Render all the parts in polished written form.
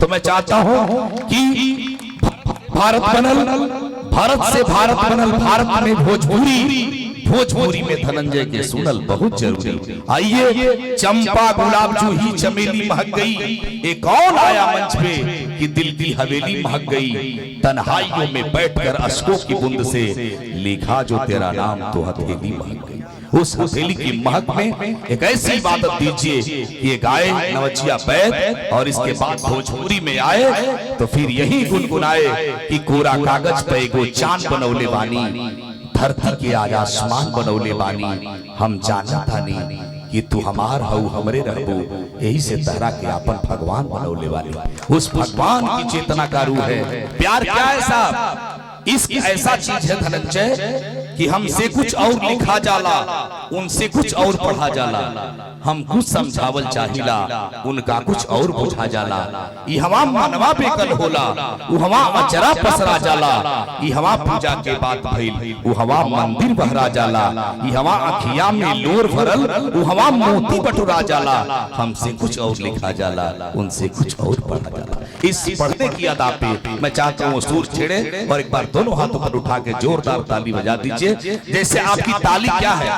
तो मैं चाहता हूं कि भारत बनल, भारत से भारत बनल, भारत में भोजपुरी, भोजपुरी में धनंजय के सुनल बहुत जरूरी। आइए चंपा गुलाब जूही चमेली महक गई, एक कौन आया मंच पे कि दिल की हवेली महक गई। तन्हाइयों में बैठकर अश्कों की बूंद से लिखा जो तेरा नाम तो हथेली महक गई। उस हथेली की महक में एक ऐसी इबादत दीजिए कि ये गाए नवचिया बैद और इसके बाद भोजपुरी में आए तो फिर यही गुनगुनाए कि कोरा कागज पे एगो चांद बनौले बानी, धरती के आज आसमान बनौले बानी। हम जाना तानी कि तू हमार हऊ हमरे रहबो, यही से तहरा के अपन भगवान बनौले वाली। उस भगवान की चेतना का रूह है। प्यार क्या है साहब? इश्क ऐसा चीज है धनंजय कि हमसे कुछ और लिखा जाला, उनसे कुछ और पढ़ा जाला। हम कुछ समझावल चाहिला, उनका कुछ और बुझा जाला। ई हवा मनवा पे कल होला, उ हवा अचरा पसरा जाला। ई हवा पूजा के बाद भइल, उ हवा मंदिर बहरा जाला। ई हवा अखिया में लोर भरल, उ हवा मोती बटुरा जाला। हमसे कुछ और लिखा जाला, उनसे कुछ और पढ़ा जाला। इस पढ़ने की अदा पे मैं चाहता हूँ सुर छेड़े और एक बार दोनों हाथों पर उठा के जोरदार ताली बजा दीजिए। जैसे आपकी ताली क्या है?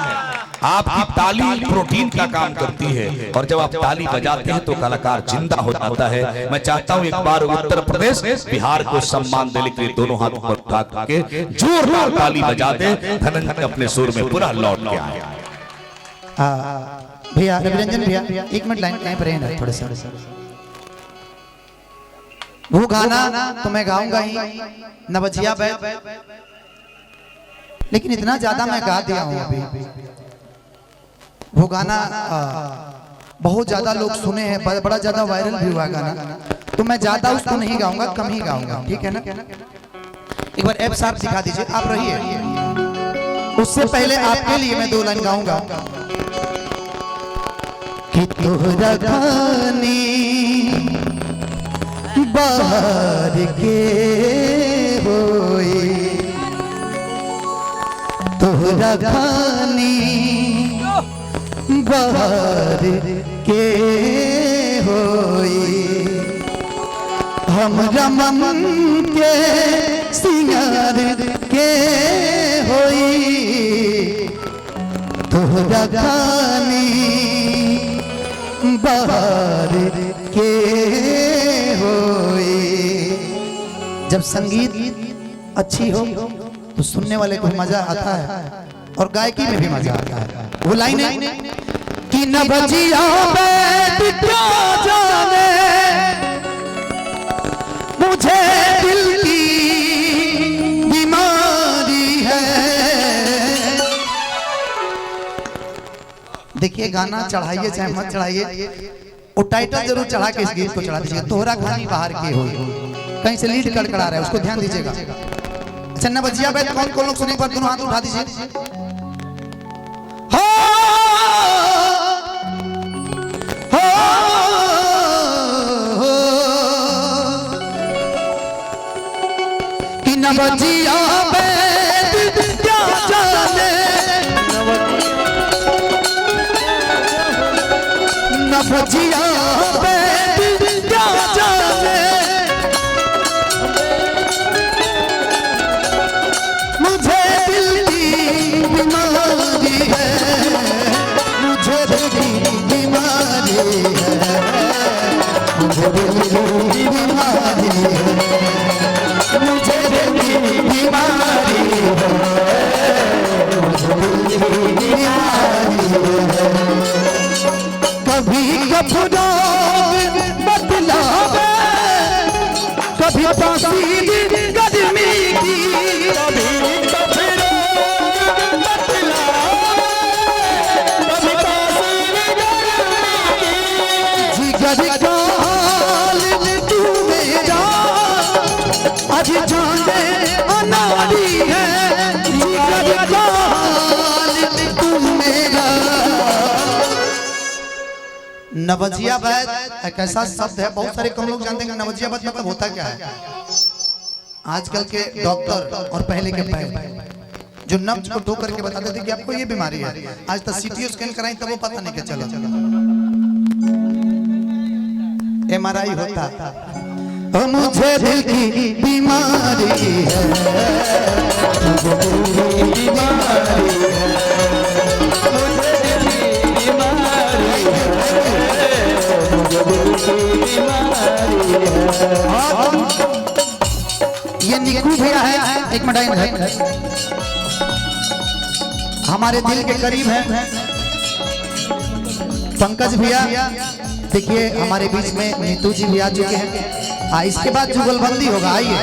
आपकी ताली प्रोटीन का काम करती है और जब आप ताली बजाते हैं तो कलाकार जिंदा हो जाता है। मैं चाहता हूं एक बार उत्तर प्रदेश बिहार को सम्मान देने के लिए दोनों हाथों पर उठा के जोरदार ताली बजा दे। धनंजय अपने सुर में पूरा लौट के आए। भैया रविरंजन भैया एक मिनट लाइन पर रहना थोड़े से। वो गाना तो मैं गाऊंगा ही नवजिया बैद, लेकिन इतना ज्यादा मैं गा दिया हूं अभी। वो गाना बहुत ज्यादा लोग सुने हैं, बड़ा ज्यादा वायरल भी हुआ गाना, तो मैं ज्यादा उसको नहीं गाऊंगा, कम ही गाऊंगा, ठीक है ना? एक बार एफ साहब सिखा दीजिए, आप रहिए। उससे पहले आपके लिए मैं 2 लाइन गाऊंगा कि तोहरा खानी बाहर के होई, तोहरा खानी बाहर के होई, हमरा मन के सिंगार के होई, तोहरा खानी बाहर के होई। जब संगीत अच्छी हो तो सुनने वाले को मजा आता है और गायकी में भी मजा आता है। वो लाइन है कि नवजिया बैद क्या जाने मुझे दिल की बीमारी है। देखिए गाना चढ़ाइए चाहे मत चढ़ाइए, वो टाइटल जरूर चढ़ा के इस गीत को चढ़ा दीजिएगा। तोहरा खानी बाहर की हो, कहीं से लीड कड़कड़ा रहा है, उसको ध्यान दीजिएगा। अच्छा नवजिया बैद कौन कौन लोग सुने? पर दोनों हाथ उठा दीजिए। कि नवजिया बैद क्या जाने, नवजिया बैद क्या जाने मुझे दिल की बीमारी है, मुझे दिल की बीमारी है, मुझे दिल की बीमारी है, मुझे दिल की बीमारी है, मुझे दिल की बीमारी है। कभी कफरोग बतलावे, कभी तासीर गर्मी की, कभी कफरोग बतलावे, कभी तासीर गर्मी की। जिगर का हाल तू मेरा आज जाने अनाड़ी है, जिगर का हाल तू मेरा। नवजिया बैद एक ऐसा शब्द है, बहुत सारे कम लोग जानते हैं नवजिया बैद मतलब होता क्या है। आजकल के डॉक्टर और पहले के पैर जो नब्ज को टो करके बताते थे कि आपको ये बीमारी है, आज तक सीटी स्कैन कराई तब वो पता नहीं क्या चला। MRI होता मुझे दिल की बीमारी है, मुझे दिल की बीमारी है, मुझे दिल की बीमारी है, मुझे दिल की बीमारी है। ये निकू भैया है, एक मिनट हमारे दिल के करीब है। पंकज भैया देखिए हमारे बीच में नीतू जी भी आ चुके हैं। इसके बाद जुगलबंदी होगा, आइए।